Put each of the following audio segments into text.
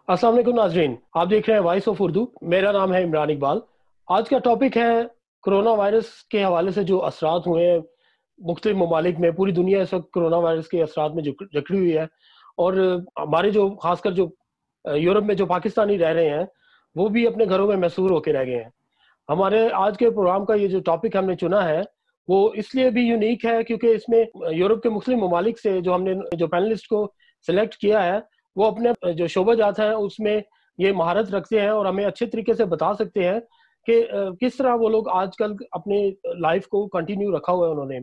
अस्सलाम वालेकुम नाजरीन, आप देख रहे हैं वॉइस ऑफ उर्दू। मेरा नाम है इमरान इकबाल। आज का टॉपिक है कोरोना वायरस के हवाले से जो असरात हुए हैं मुख्तलिफ ममालिक में। पूरी दुनिया इस वक्त कोरोना वायरस के असरात में जकड़ी हुई है। और हमारे जो खासकर जो यूरोप में जो पाकिस्तानी रह रहे हैं वो भी अपने घरों में महसूर होकर रह गए हैं। हमारे आज के प्रोग्राम का ये जो टॉपिक हमने चुना है वो इसलिए भी यूनिक है क्योंकि इसमें यूरोप के मुख्तलिफ ममालिक से जो हमने जो पैनलिस्ट को सिलेक्ट किया है वो अपने जो शोबा जात है उसमें ये महारत रखते हैं और हमें अच्छे तरीके से बता सकते हैं कि किस तरह वो लोग आजकल अपने लाइफ को कंटिन्यू रखा हुआ है उन्होंने।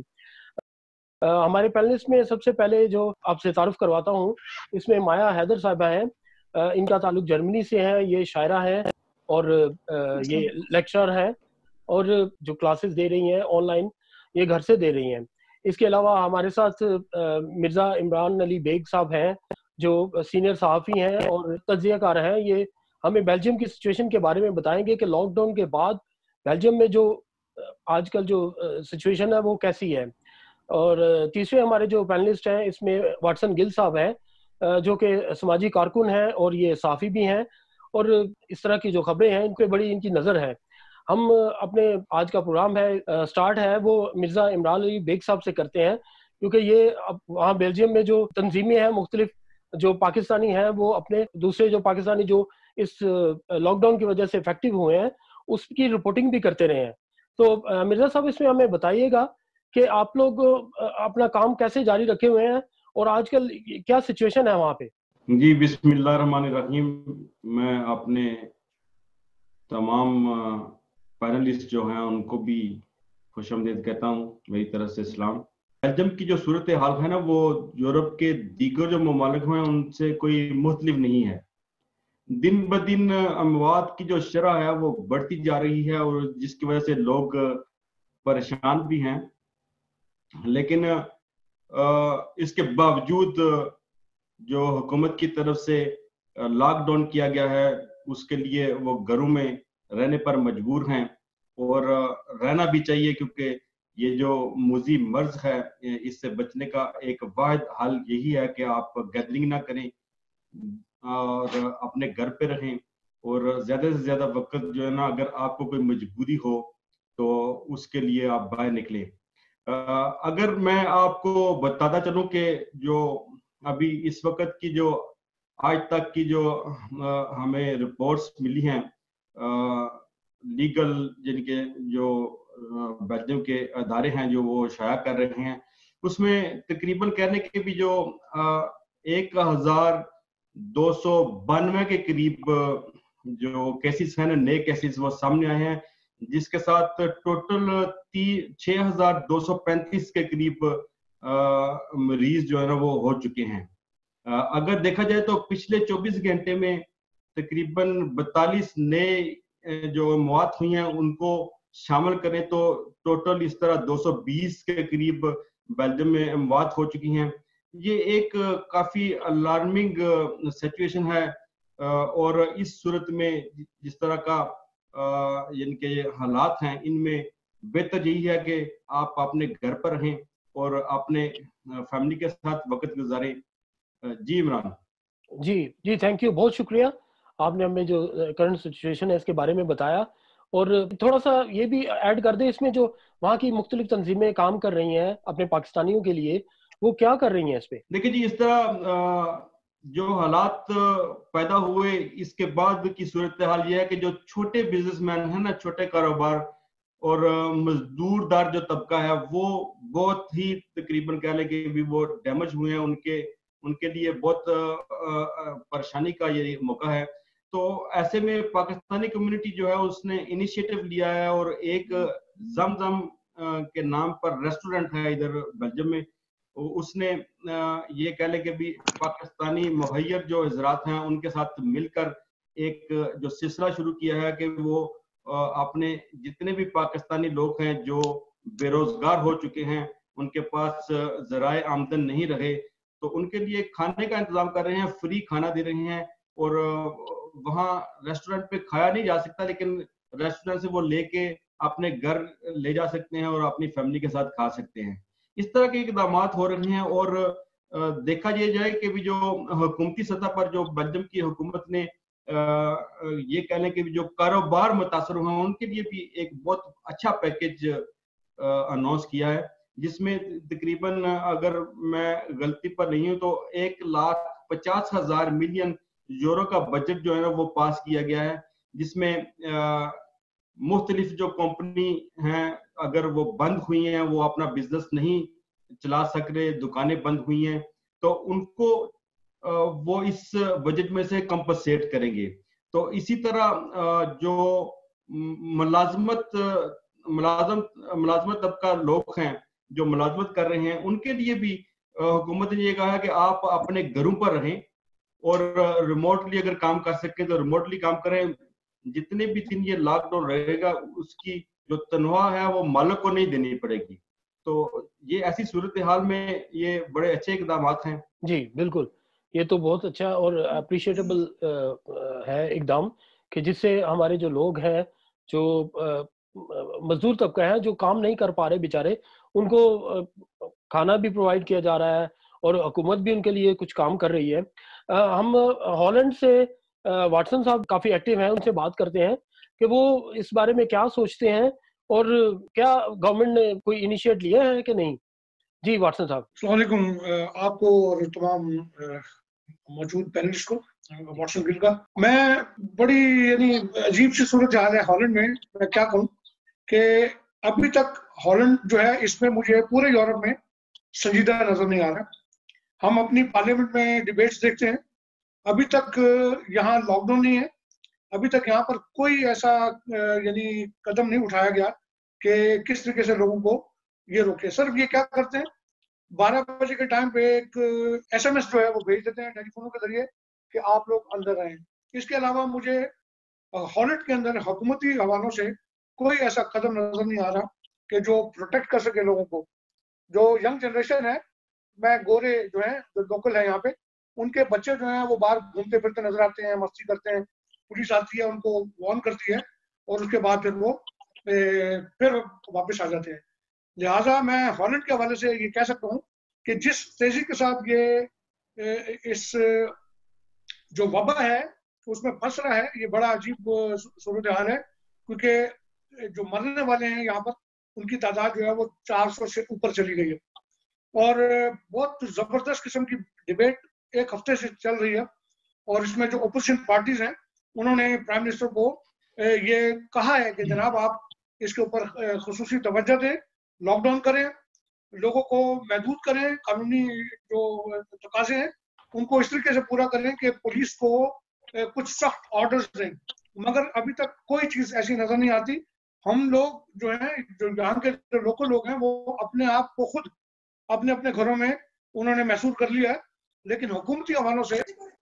हमारे पैनलिस्ट में सबसे पहले जो आपसे तारुफ करवाता हूँ, इसमें माया हैदर साहिबा हैं। इनका ताल्लुक जर्मनी से है। ये शायरा हैं और ये लेक्चरर हैं और जो क्लासेस दे रही हैं ऑनलाइन ये घर से दे रही हैं। इसके अलावा हमारे साथ मिर्ज़ा इमरान अली बेग साहब हैं जो सीनियर सहाफ़ी हैं और तज्ज़ियाकार हैं। ये हमें बेल्जियम की सिचुएशन के बारे में बताएंगे कि लॉकडाउन के बाद बेल्जियम में जो आजकल जो सिचुएशन है वो कैसी है। और तीसरे हमारे जो पैनलिस्ट हैं इसमें वाटसन गिल साहब हैं जो कि समाजी कारकुन हैं और ये साफ़ी भी हैं और इस तरह की जो खबरें हैं इन पे बड़ी इनकी नज़र है। हम अपने आज का प्रोग्राम है स्टार्ट है वो मिर्ज़ा इमरान अली बेग साहब से करते हैं क्योंकि ये अब वहाँ बेल्जियम में जो तंजीमें हैं मुख्तलिफ जो पाकिस्तानी हैं वो अपने दूसरे जो पाकिस्तानी जो इस लॉकडाउन की वजह से इफेक्टिव हुए हैं उसकी रिपोर्टिंग भी करते रहे हैं। तो मिर्ज़ा साहब इसमें हमें बताइएगा कि आप लोग अपना काम कैसे जारी रखे हुए हैं और आजकल क्या सिचुएशन है वहाँ पे। जी, बिस्मिल्लाहिर्रहमानिर्रहीम। मैं अपने तमाम पैनलिस्ट जो हैं उनको भी खुशामदीद कहता हूँ, मेरी तरफ से सलाम। बेल्जियम की जो सूरत हाल है ना वो यूरोप के दीगर जो ममालिक हैं उनसे कोई मुख्तलिफ नहीं है। दिन ब दिन अमवात की जो शरह है वो बढ़ती जा रही है और जिसकी वजह से लोग परेशान भी हैं। लेकिन इसके बावजूद जो हुकूमत की तरफ से लॉकडाउन किया गया है उसके लिए वो घरों में रहने पर मजबूर हैं और रहना भी चाहिए क्योंकि ये जो मुजी मर्ज है इससे बचने का एक वाहिद हल यही है कि आप गैदरिंग ना करें और अपने घर पे रहें और ज्यादा से ज्यादा वक्त जो है ना अगर आपको कोई मजबूरी हो तो उसके लिए आप बाहर निकले। अगर मैं आपको बताता चलूं कि जो अभी इस वक्त की जो आज तक की जो हमें रिपोर्ट्स मिली हैं लीगल जिनके जो बेल्जियम के अदारे हैं जो वो शाया कर रहे हैं उसमें तकरीबन कहने के भी जो 1292 के करीब जो केसेस हैं नए केसेस वो सामने आए हैं जिसके साथ टोटल 6235 के करीब मरीज जो है ना वो हो चुके हैं। अगर देखा जाए तो पिछले 24 घंटे में तकरीबन 42 नए जो मौत हुई हैं उनको शामिल करें तो टोटल इस तरह 220 के करीब बेल्जियम में मौत हो चुकी हैं। ये एक काफी अलार्मिंग सिचुएशन है और इस सूरत में जिस तरह का इनके हालात हैं इनमें बेहतर यही है कि आप अपने घर पर रहें और अपने फैमिली के साथ वक्त गुजारें। जी इमरान। जी जी, थैंक यू, बहुत शुक्रिया। आपने हमें जो करंट सिचुएशन है इसके बारे में बताया और थोड़ा सा ये भी ऐड कर दे इसमें जो वहाँ की मुख्तलिफ तंजीमें काम कर रही हैं अपने पाकिस्तानियों के लिए वो क्या कर रही हैं इस पे। देखिए जी इस तरह जो हालात पैदा हुए इसके बाद की सूरत हाल ये है कि जो छोटे बिजनेसमैन है ना छोटे कारोबार और मजदूरदार जो तबका है वो बहुत ही तकरीबन कह लें कि भी वो डैमेज हुए हैं उनके लिए बहुत परेशानी का ये मौका है। तो ऐसे में पाकिस्तानी कम्युनिटी जो है उसने इनिशिएटिव लिया है और एक जमजम के नाम पर रेस्टोरेंट है इधर बेल्जियम में उसने ये कह ले कि भी पाकिस्तानी मुहैयर जो हजरात हैं उनके साथ मिलकर एक जो सिलसिला शुरू किया है कि वो अपने जितने भी पाकिस्तानी लोग हैं जो बेरोजगार हो चुके हैं उनके पास जराए आमदन नहीं रहे तो उनके लिए खाने का इंतजाम कर रहे हैं, फ्री खाना दे रहे हैं और वहाँ रेस्टोरेंट पे खाया नहीं जा सकता लेकिन रेस्टोरेंट से वो लेके अपने घर ले जा सकते हैं और अपनी फैमिली के साथ खा सकते हैं। इस तरह के इकदाम हो रहे हैं और देखा ये जाए कि भी जो हुकूमती सतह पर जो बेल्जियम की हुकूमत ने ये कह लें कि जो कारोबार मुतासर हुए उनके लिए भी एक बहुत अच्छा पैकेज अनाउंस किया है, जिसमें तकरीबन अगर मैं गलती पर नहीं हूं तो 1,50,000 मिलियन यूरो का बजट जो है ना वो पास किया गया है, जिसमें मुख्तलिफ जो कंपनी हैं अगर वो बंद हुई हैं, वो अपना बिजनेस नहीं चला सक रहे, दुकानें बंद हुई हैं, तो उनको वो इस बजट में से कंपनसेट करेंगे। तो इसी तरह जो मुलाजमत तबका लोग हैं जो मुलाजमत कर रहे हैं, उनके लिए भी हुकूमत ने ये कहा कि आप अपने घरों पर रहें और रिमोटली अगर काम कर सकें तो रिमोटली काम करें। जितने भी दिन ये लॉकडाउन रहेगा उसकी जो तनख्वाह है वो मालिक को नहीं देनी पड़ेगी। तो ये ऐसी सूरत हाल में ये बड़े अच्छे इकदाम हैं। जी बिल्कुल, ये तो बहुत अच्छा और अप्रिशिएटेबल है इकदाम कि जिससे हमारे जो लोग हैं, जो मजदूर तबका है, जो काम नहीं कर पा रहे बेचारे, उनको खाना भी प्रोवाइड किया जा रहा है और हुकूमत भी उनके लिए कुछ काम कर रही है। हम हॉलैंड से वाटसन साहब काफ़ी एक्टिव हैं, उनसे बात करते हैं कि वो इस बारे में क्या सोचते हैं और क्या गवर्नमेंट ने कोई इनिशिएट लिया है कि नहीं। जी वाटसन साहब। अस्सलाम वालेकुम आपको और तमाम मौजूद पैनलिस्ट को, वाटसन गिल का। मैं बड़ी यानी अजीब सी सूरत हाल है हॉलैंड में। मैं क्या कहूँ कि अभी तक हॉलैंड जो है इसमें मुझे पूरे यूरोप में संजीदा नजर नहीं आ रहा। हम अपनी पार्लियामेंट में डिबेट्स देखते हैं, अभी तक यहाँ लॉकडाउन नहीं है, अभी तक यहाँ पर कोई ऐसा यानी कदम नहीं उठाया गया कि किस तरीके से लोगों को ये रोके। सिर्फ ये क्या करते हैं, 12 बजे के टाइम पे एक SMS जो है वो भेज देते हैं टेलीफोनों के जरिए कि आप लोग अंदर रहें। इसके अलावा मुझे हॉलैंड के अंदर हुकूमती हवालों से कोई ऐसा कदम नजर नहीं आ रहा कि जो प्रोटेक्ट कर सके लोगों को। जो यंग जनरेशन है, मैं गोरे जो है जो लोकल है यहाँ पे, उनके बच्चे जो हैं वो बाहर घूमते फिरते नजर आते हैं, मस्ती करते हैं, पुलिस आती है उनको वार्न करती है और उसके बाद फिर वो फिर वापस आ जाते हैं। लिहाजा मैं हॉलैंड के हवाले से ये कह सकता हूँ कि जिस तेजी के साथ ये इस जो वबा है उसमें फंस रहा है, ये बड़ा अजीब सूरत हाल है, क्योंकि जो मरने वाले हैं यहाँ पर उनकी तादाद जो है वो 400 से ऊपर चली गई है। और बहुत जबरदस्त किस्म की डिबेट एक हफ्ते से चल रही है और इसमें जो अपोजिशन पार्टीज हैं उन्होंने प्राइम मिनिस्टर को ये कहा है कि जनाब आप इसके ऊपर खुसूसी तवज्जो दें, लॉकडाउन करें, लोगों को महदूद करें, कानूनी जो तकाजे हैं उनको इस तरीके से पूरा करें कि पुलिस को कुछ सख्त ऑर्डर्स दें। मगर अभी तक कोई चीज ऐसी नजर नहीं आती। हम लोग जो है, जो यहाँ के जो लोकल लोग हैं, वो अपने आप को खुद अपने अपने घरों में उन्होंने महसूस कर लिया है, लेकिन हुकूमती हवालों से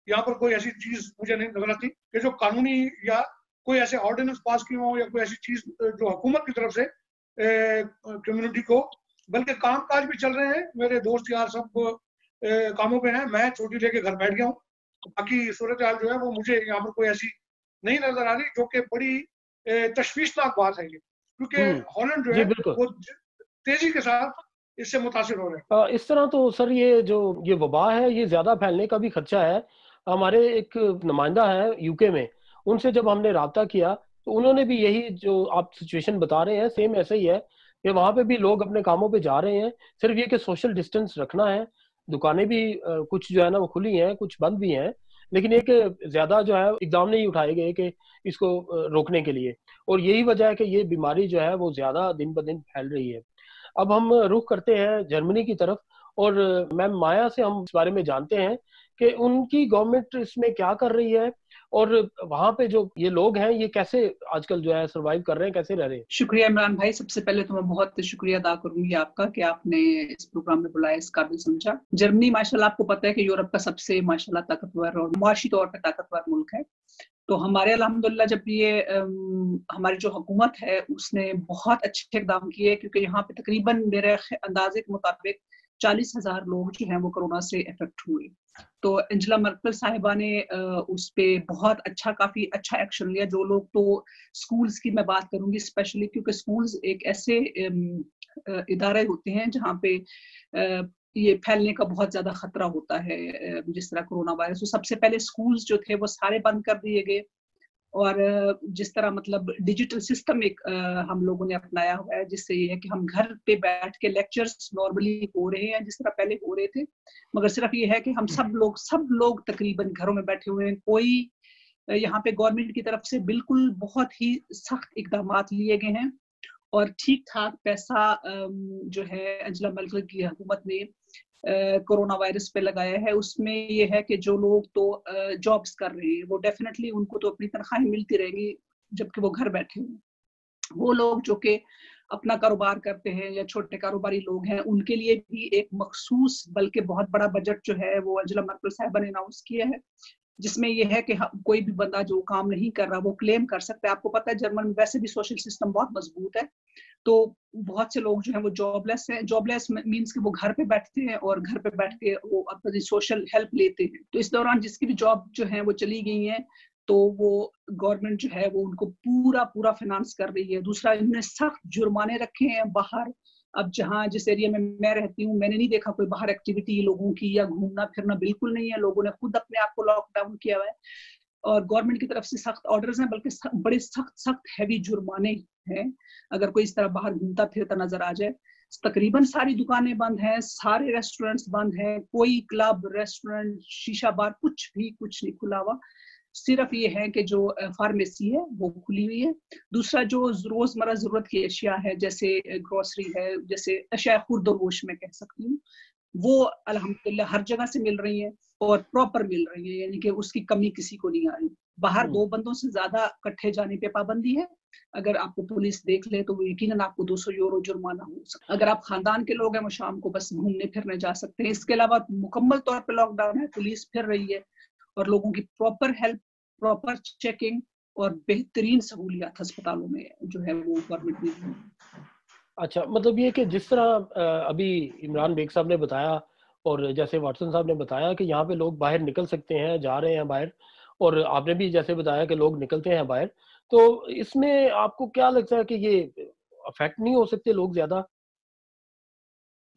यहाँ पर कोई ऐसी चीज मुझे नहीं नजर आती कि जो कानूनी या कोई ऐसे ऑर्डिनेंस पास किए हो या कोई ऐसी चीज जो हुकूमत की तरफ से कम्युनिटी को, बल्कि काम काज भी चल रहे हैं, मेरे दोस्त यार सब कामों पे हैं, मैं छुट्टी लेके घर बैठ गया हूँ। बाकी सूरत हाल जो है वो मुझे यहाँ पर कोई ऐसी नहीं नजर आ रही, जो कि बड़ी तशवीशनाक बात है ये, क्योंकि हॉलैंड जो है वो तेजी के साथ इससे मुतासिर हो रहे हैं। इस तरह तो सर ये वबा है, ये ज्यादा फैलने का भी खदशा है। हमारे एक नुमाइंदा है यूके में, उनसे जब हमने राब्ता किया तो उन्होंने भी यही जो आप सिचुएशन बता रहे हैं सेम ऐसे ही है कि वहाँ पे भी लोग अपने कामों पे जा रहे हैं, सिर्फ ये कि सोशल डिस्टेंस रखना है। दुकानें भी कुछ जो है ना वो खुली हैं, कुछ बंद भी हैं, लेकिन एक ज्यादा जो है इकदाम नहीं उठाए गए कि इसको रोकने के लिए, और यही वजह है कि ये बीमारी जो है वो ज्यादा दिन ब दिन फैल रही है। अब हम रुख करते हैं जर्मनी की तरफ और मैम माया से हम इस बारे में जानते हैं कि उनकी गवर्नमेंट इसमें क्या कर रही है और वहाँ पे जो ये लोग हैं ये कैसे आजकल जो है सरवाइव कर रहे हैं, कैसे रह रहे हैं। शुक्रिया इमरान भाई, सबसे पहले तो मैं बहुत शुक्रिया अदा करूंगी आपका कि आपने इस प्रोग्राम में बुलाया, इस काबिल समझा। जर्मनी माशाल्लाह आपको पता है कि यूरोप का सबसे माशाल्लाह ताकतवर और मुआशी तौर पर ताकतवर मुल्क है। तो हमारे अल्हम्दुलिल्लाह जब ये हमारी जो हुकूमत है उसने बहुत अच्छे इक़दाम किए, क्योंकि यहाँ पे तकरीबन मेरे अंदाजे के मुताबिक 40,000 लोग जो हैं वो कोरोना से इफेक्ट हुए। तो एंजेला मर्केल साहिबा ने उस पे बहुत अच्छा, काफी अच्छा एक्शन लिया। जो लोग, तो स्कूल्स की मैं बात करूंगी स्पेशली, क्योंकि स्कूल्स एक ऐसे इदारे होते हैं जहाँ पे ये फैलने का बहुत ज्यादा खतरा होता है। जिस तरह कोरोना वायरस, तो सबसे पहले स्कूल्स जो थे वो सारे बंद कर दिए गए, और जिस तरह मतलब डिजिटल सिस्टम एक हम लोगों ने अपनाया हुआ है, जिससे ये है कि हम घर पे बैठ के लेक्चर्स नॉर्मली हो रहे हैं जिस तरह पहले हो रहे थे, मगर सिर्फ ये है कि हम सब लोग तकरीबन घरों में बैठे हुए हैं। कोई यहाँ पे गवर्नमेंट की तरफ से बिल्कुल बहुत ही सख्त इकदामात लिए गए हैं और ठीक ठाक पैसा जो है अंजला मर्केल की हुकूमत ने कोरोना वायरस पे लगाया है। उसमें ये है कि जो लोग तो जॉब्स कर रहे हैं वो डेफिनेटली उनको तो अपनी तनख्वाहें मिलती रहेंगी जबकि वो घर बैठे हुए। वो लोग जो कि अपना कारोबार करते हैं या छोटे कारोबारी लोग हैं, उनके लिए भी एक मखसूस बल्कि बहुत बड़ा बजट जो है वो अंजला मर्केल साहिबा ने अनाउंस किया है, जिसमें यह है कि कोई भी बंदा जो काम नहीं कर रहा वो क्लेम कर सकता है। आपको पता है जर्मन में वैसे भी सोशल सिस्टम बहुत मजबूत है, तो बहुत से लोग जो हैं वो जॉबलेस हैं। जॉबलेस मींस कि वो घर पे बैठते हैं और घर पे बैठ के वो अपनी सोशल हेल्प लेते हैं। तो इस दौरान जिसकी भी जॉब जो है वो चली गई है, तो वो गवर्नमेंट जो है वो उनको पूरा फाइनेंस कर रही है। दूसरा, इन्होंने सख्त जुर्माने रखे हैं बाहर। अब जहाँ जिस एरिया में मैं रहती हूँ, मैंने नहीं देखा कोई बाहर एक्टिविटी लोगों की या घूमना फिरना बिल्कुल नहीं है। लोगों ने खुद अपने आप को लॉकडाउन किया हुआ है और गवर्नमेंट की तरफ से सख्त ऑर्डर्स हैं, बल्कि बड़े सख्त हैवी जुर्माने हैं अगर कोई इस तरह बाहर घूमता फिरता नजर आ जाए। तकरीबन सारी दुकानें बंद हैं, सारे रेस्टोरेंट्स बंद हैं, कोई क्लब, रेस्टोरेंट, शीशा बार कुछ नहीं खुला हुआ। सिर्फ ये है कि जो फार्मेसी है वो खुली हुई है। दूसरा, जो रोजमर्रा जरूरत की अशिया है जैसे ग्रोसरी है, जैसे अशिया खुर्द-ओ-नोश में कह सकती हूँ, वो अल्हम्दुलिल्लाह हर जगह से मिल रही है और प्रॉपर मिल रही है, यानी कि उसकी कमी किसी को नहीं आ रही। बाहर 2 बंदों से ज्यादा इकट्ठे जाने पे पाबंदी है। अगर आपको पुलिस देख ले तो यकीनन आपको 200 यूरो जुर्माना हो सकता है। अगर आप खानदान के लोग हैं वो शाम को बस घूमने फिरने जा सकते हैं। इसके अलावा मुकम्मल तौर पे लॉकडाउन है, पुलिस फिर रही है और लोगों की प्रॉपर हेल्प, प्रॉपर चेकिंग और बेहतरीन सहूलियात अस्पतालों में जो है वो गवर्नमेंट ने दी। अच्छा, मतलब ये कि जिस तरह अभी इमरान बेग साहब ने बताया और जैसे वाटसन साहब ने बताया कि यहाँ पे लोग बाहर निकल सकते हैं, जा रहे हैं बाहर, और आपने भी जैसे बताया कि लोग निकलते हैं बाहर, तो इसमें आपको क्या लगता है कि ये अफेक्ट नहीं हो सकते लोग ज्यादा?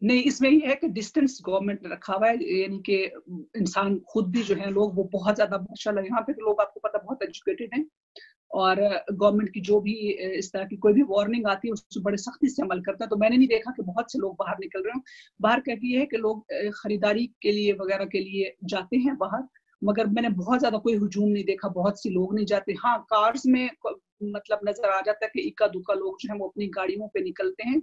नहीं, इसमें ये है कि डिस्टेंस गवर्नमेंट ने रखा हुआ है, यानी कि इंसान खुद भी जो है लोग वो बहुत ज्यादा माशाल्लाह यहाँ पे तो लोग आपको पता बहुत एजुकेटेड हैं और गवर्नमेंट की जो भी इस तरह की कोई भी वार्निंग आती है उसको बड़े सख्ती से अमल करता है। तो मैंने नहीं देखा कि बहुत से लोग बाहर निकल रहे हैं। बाहर क्या ये है कि लोग खरीदारी के लिए वगैरह के लिए जाते हैं बाहर, मगर मैंने बहुत ज्यादा कोई हुजूम नहीं देखा, बहुत सी लोग नहीं जाते। हाँ, कार्स में मतलब नजर आ जाता है कि इक्का दुक्का लोग जो है वो अपनी गाड़ियों पे निकलते हैं,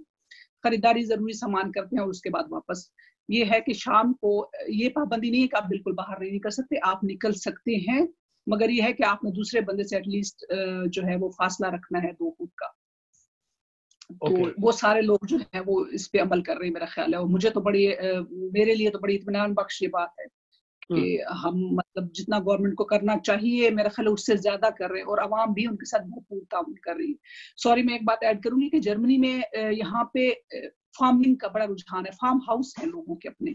खरीदारी जरूरी सामान करते हैं और उसके बाद वापस। ये है कि शाम को ये पाबंदी नहीं है कि आप बिल्कुल बाहर नहीं निकल सकते, आप निकल सकते हैं, मगर ये है कि आपने दूसरे बंदे से एटलीस्ट जो है वो फासला रखना है 2 फुट का। तो वो सारे लोग जो है वो इस पे अमल कर रहे हैं मेरा ख्याल है। और मुझे तो बड़ी मेरे लिए तो बड़ी इत्मीनान बख्श ये बात है कि हम मतलब जितना गवर्नमेंट को करना चाहिए मेरा ख्याल है उससे ज्यादा कर रहे हैं और आवाम भी उनके साथ भरपूर ताउन कर रही है। सॉरी, मैं एक बात ऐड करूंगी कि जर्मनी में यहाँ पे फार्मिंग का बड़ा रुझान है। फार्म हाउस है लोगों के अपने,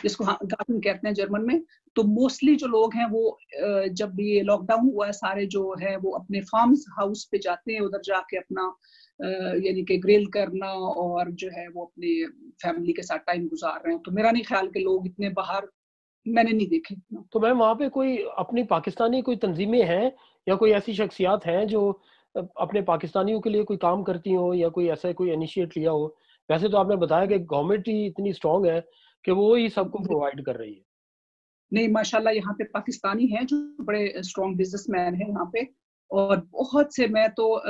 जिसको गार्डन कहते हैं जर्मन में। तो मोस्टली जो लोग हैं वो जब ये लॉकडाउन हुआ है सारे जो है वो अपने फार्म हाउस पे जाते हैं, उधर जाके अपना यानी कि ग्रिल करना और जो है वो अपने फैमिली के साथ टाइम गुजार रहे हैं। तो मेरा नहीं ख्याल कि लोग इतने बाहर मैंने नहीं देखे इतना। तो मैम वहाँ पे कोई अपनी पाकिस्तानी कोई तंजीमें हैं या कोई ऐसी शख्सियात हैं जो अपने पाकिस्तानियों के लिए कोई काम करती हो या कोई ऐसा कोई इनिशिएट लिया हो? वैसे तो आपने बताया कि गवर्नमेंट ही इतनी स्ट्रांग है कि वो ही सबको प्रोवाइड कर रही है। नहीं, माशाल्लाह यहाँ पे पाकिस्तानी हैं जो बड़े स्ट्रांग बिजनेसमैन हैं यहाँ पे, और बहुत से मैं तो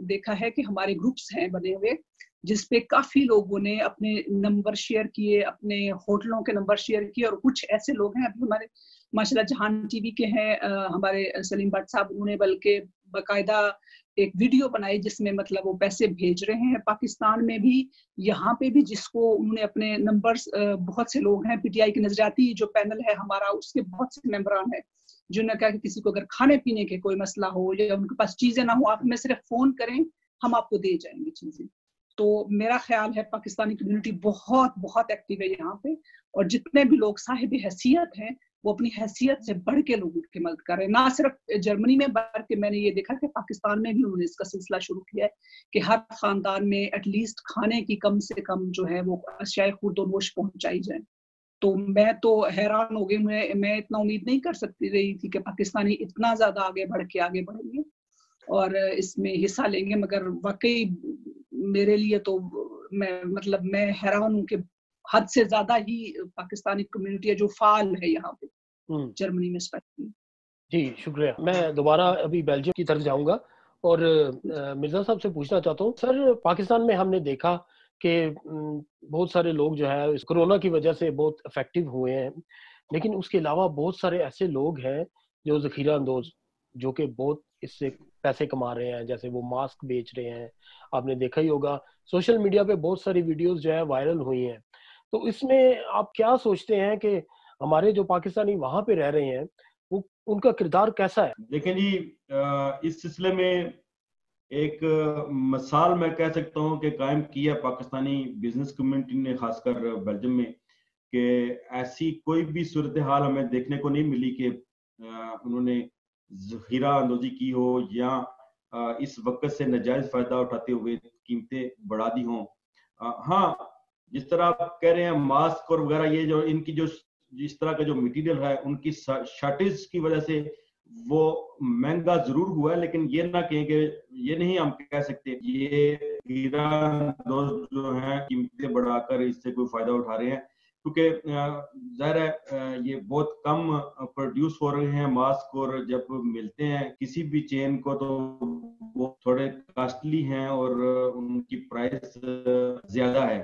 देखा है कि हमारे ग्रुप्स हैं बने हुए जिसपे काफी लोगों ने अपने नंबर शेयर किए, अपने होटलों के नंबर शेयर किए। और कुछ ऐसे लोग हैं अभी हमारे माशाल्लाह जहान टीवी के हैं हमारे सलीम भट्ट साहब, उन्होंने बल्कि बाकायदा एक वीडियो बनाई जिसमें मतलब वो पैसे भेज रहे हैं पाकिस्तान में भी, यहाँ पे भी, जिसको उन्होंने अपने नंबर्स बहुत से लोग हैं पीटीआई की नजरियाती जो पैनल है हमारा उसके बहुत से मेंबरान हैं जिन्होंने कहा कि किसी को अगर खाने पीने के कोई मसला हो या उनके पास चीजें ना हो, आप हमें सिर्फ फोन करें, हम आपको दे जाएंगे चीजें। तो मेरा ख्याल है पाकिस्तानी कम्युनिटी बहुत बहुत एक्टिव है यहाँ पे, और जितने भी लोग साहिब हैसियत हैं वो अपनी हैसियत से बढ़ के लोगों की मदद कर रहे हैं। ना सिर्फ जर्मनी में बल्कि मैंने ये देखा कि पाकिस्तान में भी उन्होंने इसका सिलसिला शुरू किया है कि हर खानदान में एटलीस्ट खाने की कम से कम जो है वो अशियाए खुर्द-ओ-नोश पहुंचाई जाए। तो मैं तो हैरान हो गई। मैं इतना उम्मीद नहीं कर सकती रही थी कि पाकिस्तानी इतना ज्यादा आगे बढ़ेंगे और इसमें हिस्सा लेंगे। मगर वाकई मेरे लिए तो मैं हैरान हूँ कि हद से ज्यादा ही पाकिस्तानी कम्युनिटी है जो फाल है यहाँ पे जर्मनी में स्पेशली। जी शुक्रिया। मैं दोबारा अभी बेल्जियम की तरफ जाऊंगा और मिर्जा साहब से पूछना चाहता हूँ, सर पाकिस्तान में हमने देखा कि बहुत सारे लोग जो है इस कोरोना की वजह से बहुत इफेक्टिव हुए हैं, लेकिन उसके अलावा बहुत सारे ऐसे लोग हैं जो जखीरा अंदोज, जो कि बहुत इससे पैसे कमा रहे हैं, जैसे वो मास्क बेच रहे हैं। आपने देखा ही होगा सोशल मीडिया पे बहुत सारी वीडियोस जो है वायरल हुई हैं। तो इसमें आप क्या सोचते हैं कि हमारे जो पाकिस्तानी वहां पे रह रहे हैं वो उनका किरदार कैसा है? देखें जी, इस सिलसिले में एक मिसाल मैं कह सकता हूं कि कायम किया पाकिस्तानी बिजनेस कम्युनिटी ने, खासकर बेल्जियम में, कि ऐसी कोई भी सूरत हाल हमें देखने को नहीं मिली कि उन्होंने जखीरा अंदोजी की हो या इस वक्त से नाजायज फायदा उठाते हुए कीमतें बढ़ा दी हों। हाँ, जिस तरह आप कह रहे हैं मास्क और वगैरह, ये जो इनकी जो जिस तरह का जो मटेरियल है उनकी शॉर्टेज की वजह से वो महंगा जरूर हुआ है, लेकिन ये ना कहें कि ये नहीं हम कह सकते ये हीरा जो है कीमतें बढ़ाकर इससे कोई फायदा उठा रहे हैं, क्योंकि जाहिर है ये बहुत कम प्रोड्यूस हो रहे हैं मास्क, और जब मिलते हैं किसी भी चेन को तो वो थोड़े कॉस्टली हैं और उनकी प्राइस ज्यादा है।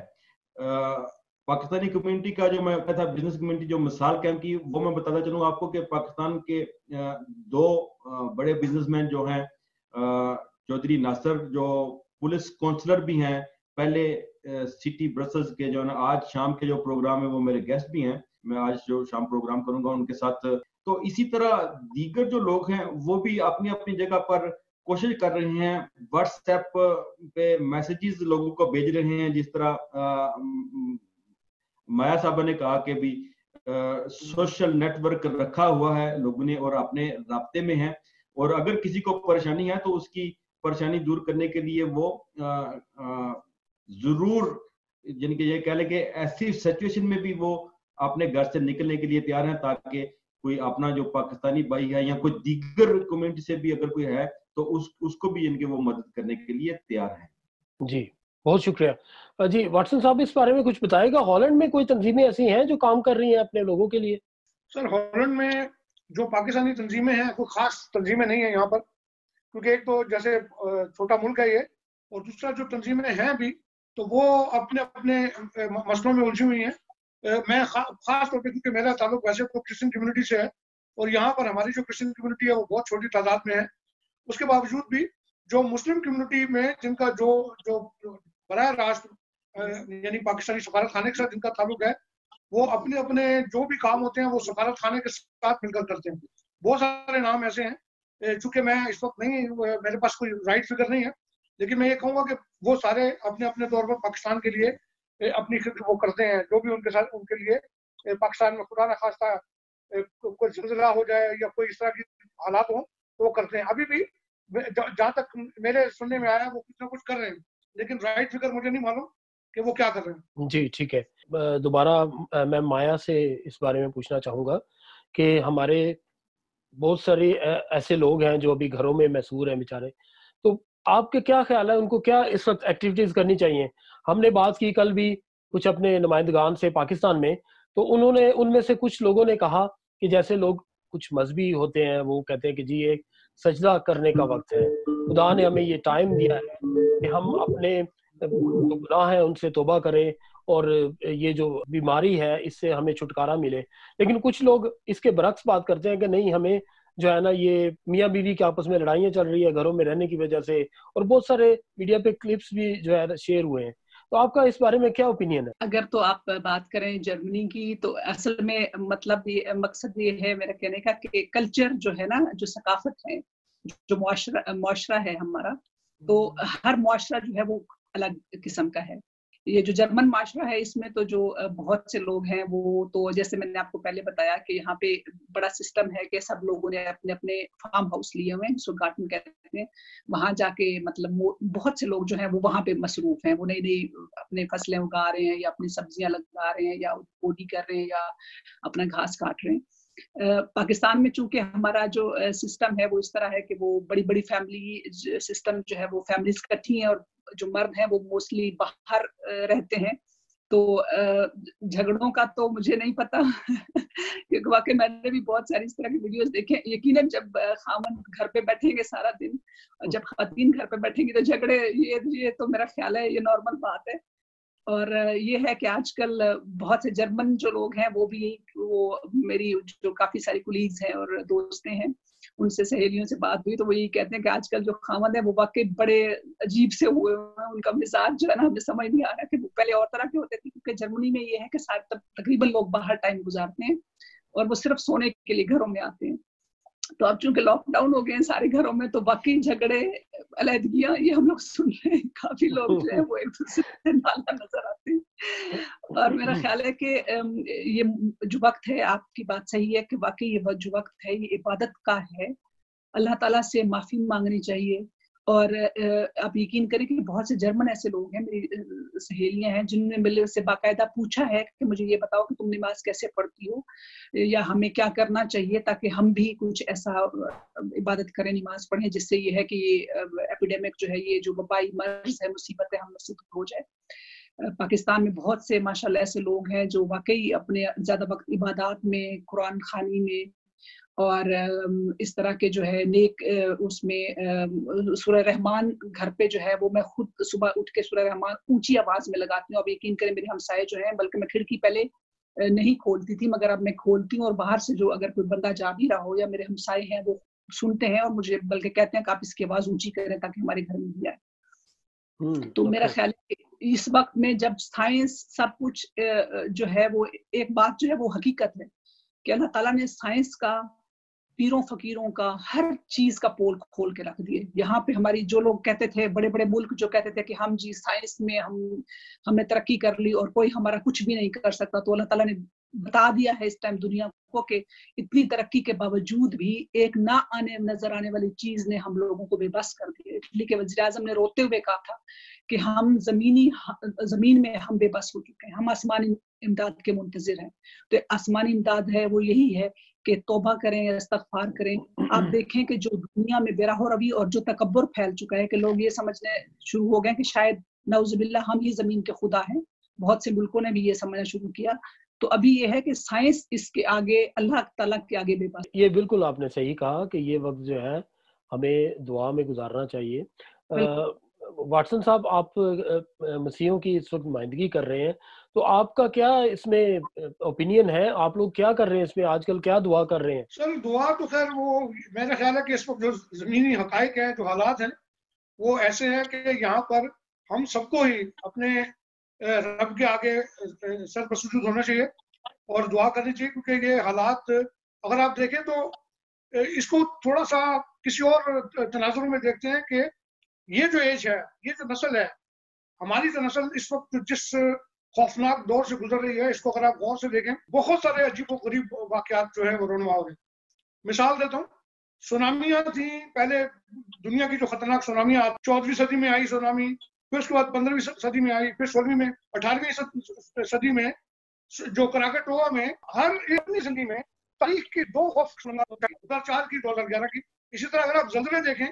पाकिस्तानी कम्युनिटी का जो मैं कहता था बिजनेस कम्युनिटी जो मिसाल कायम की, वो मैं बताता चलूँ आपको कि पाकिस्तान के दो बड़े बिजनेसमैन जो हैं, चौधरी नासिर जो पुलिस काउंसलर भी हैं, पहले सिटी ब्रसल्स के जो है ना, आज शाम के जो प्रोग्राम है वो मेरे गेस्ट भी हैं, मैं आज जो शाम प्रोग्राम करूंगा उनके साथ। तो इसी तरह दीगर जो लोग हैं वो भी अपनी अपनी जगह पर कोशिश कर रहे हैं, व्हाट्सएप पे मैसेजेस लोगों को भेज रहे हैं, जिस तरह माया साहब ने कहा कि भी सोशल नेटवर्क रखा हुआ है लोगों ने और अपने राब्ते में है, और अगर किसी को परेशानी है तो उसकी परेशानी दूर करने के लिए वो जरूर, यानी कि ये कह लें कि ऐसी सिचुएशन में भी वो अपने घर से निकलने के लिए तैयार हैं, ताकि कोई अपना जो पाकिस्तानी भाई है या कोई दीगर कम्युनिटी से भी अगर कोई है तो उसको भी इनके वो मदद करने के लिए तैयार है। जी बहुत शुक्रिया। जी वाटसन साहब इस बारे में कुछ बताएगा, हॉलैंड में कोई तंजीमें ऐसी हैं जो काम कर रही हैं अपने लोगों के लिए? सर हॉलैंड में जो पाकिस्तानी तंजीमें हैं कोई खास तंजीमें नहीं है यहाँ पर, क्योंकि एक तो जैसे छोटा मुल्क है ये, और दूसरा जो तंजीमें हैं भी तो वो अपने अपने मसलों में उलझी हुई हैं। मैं खास तौर पर, क्योंकि मेरा ताल्लुक वैसे तो क्रिश्चियन कम्युनिटी से है और यहाँ पर हमारी जो क्रिश्चियन कम्युनिटी है वो बहुत छोटी तादाद में है, उसके बावजूद भी जो मुस्लिम कम्युनिटी में जिनका जो जो बराह रास्त यानी पाकिस्तानी सफारत खाने के साथ जिनका ताल्लुक है, वो अपने अपने जो भी काम होते हैं वो सफारत खाने के साथ मिलकर करते हैं। बहुत सारे नाम ऐसे हैं, चूंकि मैं इस वक्त नहीं, मेरे पास कोई राइट फिगर नहीं है, लेकिन मैं ये कहूँगा कि वो सारे अपने अपने तौर पर पाकिस्तान के लिए अपनी खिदमत वो करते हैं, जो भी उनके साथ उनके लिए पाकिस्तान में खुदा न खास्ता कोई ज़िलज़िला हो जाए या कोई इस तरह की हालात हो तो वो करते हैं। अभी भी जहाँ तक मेरे सुनने में आया वो कुछ ना कुछ कर रहे हैं, लेकिन राइट फिगर मुझे नहीं मालूम कि वो क्या कर रहे हैं। जी ठीक है। दोबारा मैं माया से इस बारे में पूछना चाहूँगा कि हमारे बहुत सारे ऐसे लोग हैं जो अभी घरों में मैसूर हैं बेचारे, तो आपके क्या ख्याल है उनको क्या इस वक्त एक्टिविटीज करनी चाहिए? हमने बात की कल भी कुछ अपने नुमाइंदगान से पाकिस्तान में, तो उन्होंने उनमें से कुछ लोगों ने कहा कि जैसे लोग कुछ मजहबी होते हैं वो कहते हैं कि जी एक सजदा करने का वक्त है, खुदा ने हमें ये टाइम दिया है कि हम अपने जो गुनाह है उनसे तौबा करें और ये जो बीमारी है इससे हमें छुटकारा मिले। लेकिन कुछ लोग इसके बरक्स बात करते हैं कि नहीं, हमें जो है ना ये मियाँ बीवी के आपस में लड़ाइयाँ चल रही है घरों में रहने की वजह से, और बहुत सारे मीडिया पे क्लिप्स भी जो है शेयर हुए हैं। तो आपका इस बारे में क्या ओपिनियन है? अगर तो आप बात करें जर्मनी की, तो असल में मतलब ये मकसद ये है मेरा कहने का कि कल्चर जो है ना, जो सकाफत है, जो मुआशरा है हमारा, तो हर मुआशरा जो है वो अलग किस्म का है। ये जो जर्मन माशरा है इसमें तो जो बहुत से लोग हैं वो तो जैसे मैंने आपको पहले बताया कि यहाँ पे बड़ा सिस्टम है कि सब लोगों ने अपने अपने फार्म हाउस लिए हुए हैं जिसको गार्डन कहते हैं। वहां जाके मतलब बहुत से लोग जो हैं वो वहां पे मसरूफ हैं, वो नई नई अपने फसलें उगा रहे हैं या अपनी सब्जियां लगा रहे हैं या बोडी कर रहे हैं या अपना घास काट रहे हैं। पाकिस्तान में चूंकि हमारा जो सिस्टम है वो इस तरह है कि वो बड़ी बड़ी फैमिली सिस्टम जो है वो फैमिलीज इकट्ठी हैं और जो मर्द हैं वो मोस्टली बाहर रहते हैं। तो झगड़ों का तो मुझे नहीं पता क्योंकि वाकई मैंने भी बहुत सारी इस तरह की वीडियोस देखे। यकीनन जब खामन घर पे बैठेंगे सारा दिन और जब खातीन घर पे बैठेंगी तो झगड़े, ये तो मेरा ख्याल है ये नॉर्मल बात है। और ये है कि आजकल बहुत से जर्मन जो लोग हैं वो भी, वो मेरी जो काफी सारी कुलीग्स हैं और दोस्तें हैं उनसे सहेलियों से बात हुई तो वो यही कहते हैं कि आजकल जो खामद है वो वाकई बड़े अजीब से हुए हैं। उनका मिजाज जो है ना हमें समझ नहीं आ रहा कि वो पहले और तरह के होते थे, क्योंकि जर्मनी में ये है कि सारे तकरीबन लोग बाहर टाइम गुजारते हैं और वो सिर्फ सोने के लिए घरों में आते हैं। तो अब चूंकि लॉकडाउन हो गए हैं सारे घरों में तो वाकई झगड़े, अलहदगियां ये हम लोग सुन रहे हैं। काफी लोग जो है वो एक दूसरे से नाला नजर आते हैं। और मेरा ख्याल है कि ये जो वक्त है, आपकी बात सही है कि वाकई ये जो वक्त है ये इबादत का है। अल्लाह ताला से माफी मांगनी चाहिए। और आप यकीन करें कि बहुत से जर्मन ऐसे लोग हैं, मेरी सहेलियां हैं जिन्होंने मेरे से बाकायदा पूछा है कि मुझे ये बताओ कि तुम नमाज कैसे पढ़ती हो या हमें क्या करना चाहिए ताकि हम भी कुछ ऐसा इबादत करें, नमाज पढ़ें, जिससे ये है कि ये एपिडेमिक जो है, ये जो वबाई मर्ज है, मुसीबत है, हमसे दूर हो जाए। पाकिस्तान में बहुत से माशाल्लाह ऐसे लोग हैं जो वाकई अपने ज्यादा वक्त इबादत में, कुरान खानी में और इस तरह के जो है नेक, उसमें सूरह रहमान घर पे जो है वो मैं खुद सुबह उठ के सूरह रहमान ऊंची आवाज में लगाती हूँ। अब यकीन करें मेरे हमसाये जो है, बल्कि मैं खिड़की पहले नहीं खोलती थी मगर अब मैं खोलती हूँ और बाहर से जो अगर कोई बंदा जा भी रहा हो या मेरे हमसाये हैं वो सुनते हैं और मुझे बल्कि कहते हैं कि आप इसकी आवाज ऊंची करें ताकि हमारे घर में भी आए। तो मेरा ख्याल है इस वक्त में जब साइंस सब कुछ जो है वो, एक बात जो है वो हकीकत है कि अल्लाह ताला ने साइंस का, पीरों फकीरों का, हर चीज का पोल खोल के रख दिए। यहाँ पे हमारी जो लोग कहते थे, बड़े बड़े मुल्क जो कहते थे कि हम जी साइंस में हमने तरक्की कर ली और कोई हमारा कुछ भी नहीं कर सकता, तो अल्लाह ताला ने बता दिया है इस टाइम दुनिया को कि इतनी तरक्की के बावजूद भी एक ना आने नजर आने वाली चीज ने हम लोगों को बेबस कर दिया। इटली के वज़ीर आज़म ने रोते हुए कहा था कि हम जमीन में हम बेबस हो चुके हैं, हम आसमानी इमदाद के मुंतजिर हैं। तो आसमानी इमदाद है वो यही है कि तौबा करें, इस्तगफार करें। आप देखें कि जो दुनिया में बेराह रवी और जो तकब्बुर फैल चुका है कि लोग ये समझने शुरू हो गए कि शायद नऊज़ुबिल्लाह हम ही जमीन के खुदा हैं। बहुत से मुल्कों ने भी ये समझना शुरू किया। तो अभी ये है कि साइंस इसके आगे, अल्लाह ताला के आगे बेबस। ये बिल्कुल आपने सही कहा कि ये वक्त जो है हमें दुआ में गुजारना चाहिए। वाटसन साहब, आप मसीहों की इस वक्त नुमाइंदगी कर रहे हैं, तो आपका क्या इसमें ओपिनियन है? आप लोग क्या कर रहे हैं इसमें आजकल, क्या दुआ कर रहे हैं? सर दुआ तो खैर वो मेरा ख्याल है कि इस वक्त जो जमीनी हकाइक है, जो हालात हैं वो ऐसे हैं कि यहाँ पर हम सबको ही अपने रब के आगे सर पर सुजूद होना चाहिए और दुआ करनी चाहिए, क्योंकि ये हालात अगर आप देखें तो इसको थोड़ा सा किसी और तनाजुर में देखते हैं कि ये जो एज है, ये जो नस्ल है, हमारी जो नस्ल इस वक्त जिस खौफनाक दौर से गुजर रही है, इसको अगर आप गौर से देखें, बहुत सारे अजीब व गरीब वाकयात जो है वो रोनुमा हो गए। मिसाल देता हूँ, सुनामियां थी पहले, दुनिया की जो खतरनाक सुनामियां 14वीं सदी में आई सुनामी, फिर उसके बाद 15वीं सदी में आई, फिर 16वीं में, 18वीं सदी में जो कराकाटोआ में, हर एक सदी में तारीख की 2 खौफ 4 की 2011 की। इसी तरह अगर आप जल्जले देखें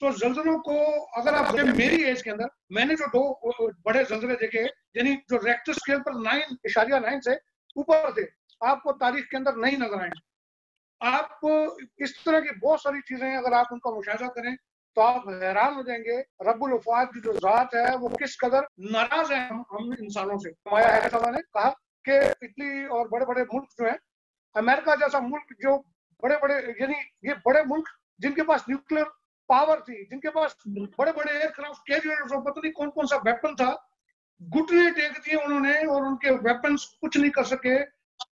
तो जल्जलों को अगर आप मेरी एज के अंदर मैंने जो 2 बड़े जल्जले देखे, यानी जो रेक्टर स्केल पर 9.9 से ऊपर थे, आपको तारीख के अंदर नहीं नजर आए। आप इस तरह की बहुत सारी चीजें अगर आप उनका मुशाहिदा करें तो आप हैरान हो जाएंगे रब्बुल वफ़ात की जो जात है वो किस कदर नाराज है हम इंसानों से। माया है ने कहा कि इटली और बड़े बड़े मुल्क जो है, अमेरिका जैसा मुल्क जो बड़े बड़े, यानी ये बड़े मुल्क जिनके पास न्यूक्लियर पावर थी, जिनके पास बड़े बड़े एयरक्राफ्ट कैरियर्स और पता नहीं कौन कौन सा वेपन था, घुटने टेक दिए उन्होंने और उनके वेपन्स कुछ नहीं कर सके।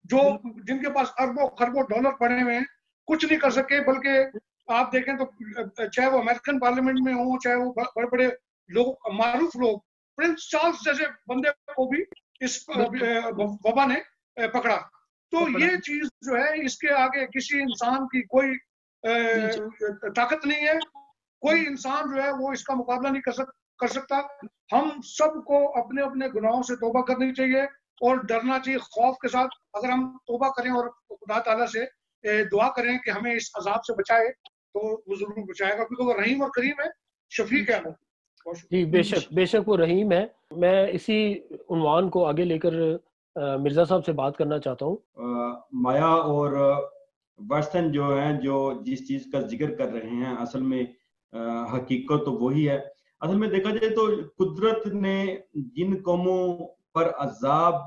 जो जिनके पास अरबों खरबों डॉलर पड़े हुए हैं कुछ नहीं कर सके। बल्कि आप देखें तो चाहे वो अमेरिकन पार्लियामेंट में हो, चाहे वो बड़े बड़े लोग, मारूफ लोग, प्रिंस चार्ल्स जैसे बंदे को भी इस वबा ने पकड़ा। तो ये चीज जो है, इसके आगे किसी इंसान की कोई ताकत नहीं है, कोई इंसान जो है वो इसका मुकाबला नहीं कर सकता। हम सबको अपने अपने गुनाहों से तौबा करनी चाहिए और डरना चाहिए खौफ के साथ। अगर हम तौबा करें और खुदा ताला से दुआ करें कि हमें इस अजाब से बचाए, तो वो जरूर बचाएगा, क्योंकि वो रहीम और करीम है, शफीक है वो। जी बेशक वो रहीम है। मैं इसी उन्वान को आगे लेकर मिर्जा साहब से बात करना चाहता हूँ। माया और वर्सन जो हैं, जो जिस चीज का जिक्र कर रहे हैं, असल में हकीकत तो वही है। असल में देखा जाए तो कुदरत ने जिन कौमों पर अजाब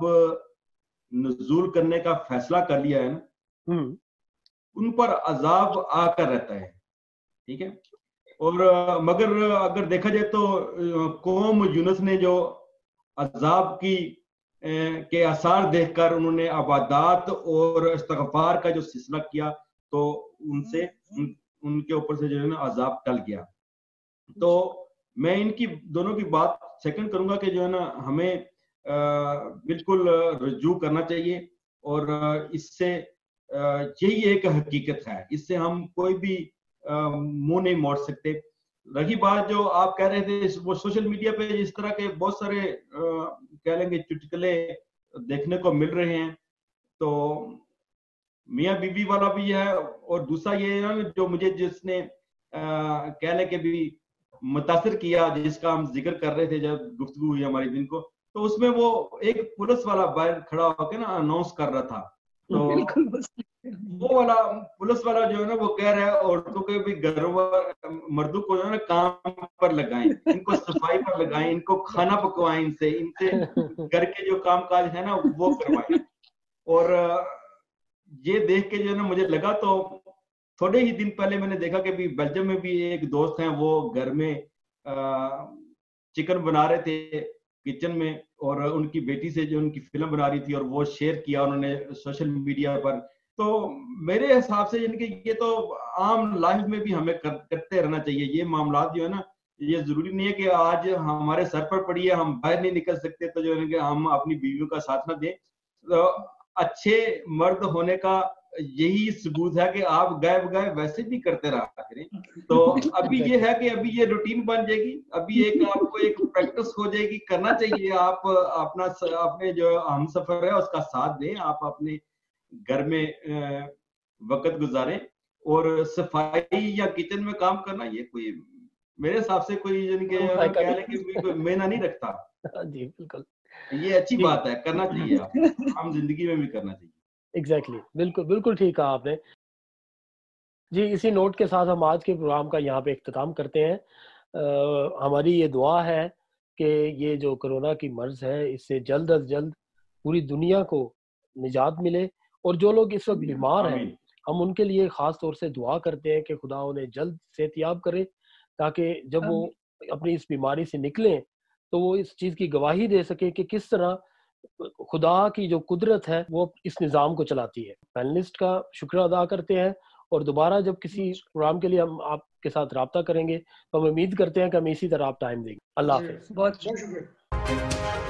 नज़ूल करने का फैसला कर लिया है ना, उन पर अजाब आकर रहता है, ठीक है। और मगर अगर देखा जाए तो कौम यूनुस ने जो अजाब की के आसार देखकर उन्होंने अबादात और इस्तगफार का जो सिलसिला किया, तो उनसे उनके ऊपर से जो है ना अजाब टल गया। तो मैं इनकी दोनों की बात सेकंड करूंगा कि जो है ना हमें बिल्कुल रुजू करना चाहिए, और इससे यही एक हकीकत है, इससे हम कोई भी मुंह नहीं मोड़ सकते। रही बात जो आप कह रहे थे, वो सोशल मीडिया पे इस तरह के बहुत सारे कह लेंगे चुटकुले देखने को मिल रहे हैं, तो मियाँ बीवी वाला भी है, और दूसरा ये है ना जो मुझे जिसने कह लें कि भी मुतासिर किया, जिसका हम जिक्र कर रहे थे जब गुफ्तगू हुई हमारी दिन को, तो उसमें वो एक पुलिस वाला बाहर खड़ा होकर ना अनाउंस कर रहा था, तो वो वाला पुलिस वाला जो है ना वो कह रहा है औरतों के भी मर्दों को जो है ना काम पर लगाएं, इनको सफाई पर लगाएं, इनको खाना पकवाएं, इनसे घर के जो काम काज है ना वो करवाएं। और ये देख के जो है ना मुझे लगा, तो थोड़े ही दिन पहले मैंने देखा कि भी बेल्जियम में भी एक दोस्त हैं, वो घर में चिकन बना रहे थे किचन में, और उनकी बेटी से जो उनकी फिल्म बना रही थी, और वो शेयर किया उन्होंने सोशल मीडिया पर। तो मेरे हिसाब से इनके ये तो आम लाइफ में भी हमें करते रहना चाहिए। ये मामला जो है ना, ये जरूरी नहीं है कि आज हमारे सर पर पड़ी है, हम बाहर नहीं निकल सकते तो जो है कि हम अपनी बीवियों का साथ ना दें। तो अच्छे मर्द होने का यही सबूत है कि आप गायब वैसे भी करते रहा करें। तो अभी ये है कि अभी ये रूटीन बन जाएगी, अभी एक आपको एक प्रैक्टिस हो जाएगी, करना चाहिए। आप अपने जो हम सफर है उसका साथ दें, आप अपने घर में वक्त गुजारें, और सफाई या किचन में काम करना ये कोई मेरे हिसाब से कोई मेना नहीं रखता। जी बिल्कुल, ये अच्छी बात है, करना चाहिए, आप आम जिंदगी में भी करना चाहिए। एग्जैक्टली, बिल्कुल ठीक कहा आपने जी। इसी नोट के साथ हम आज के प्रोग्राम का यहाँ पे इख्तिताम करते हैं। हमारी ये दुआ है कि ये जो कोरोना की मर्ज है, इससे जल्द अज जल्द पूरी दुनिया को निजात मिले, और जो लोग इस वक्त बीमार हैं हम उनके लिए खास तौर से दुआ करते हैं कि खुदा उन्हें जल्द सेहतियाब करे, ताकि जब वो अपनी इस बीमारी से निकलें तो वो इस चीज़ की गवाही दे सके कि किस तरह खुदा की जो कुदरत है वो इस निज़ाम को चलाती है। पैनलिस्ट का शुक्र अदा करते हैं, और दोबारा जब किसी प्रोग्राम के लिए हम आपके साथ राब्ता करेंगे तो हम उम्मीद करते हैं कि हम इसी तरह आप टाइम देंगे। अल्लाह हाफ़िज़। बहुत शुक्रिया।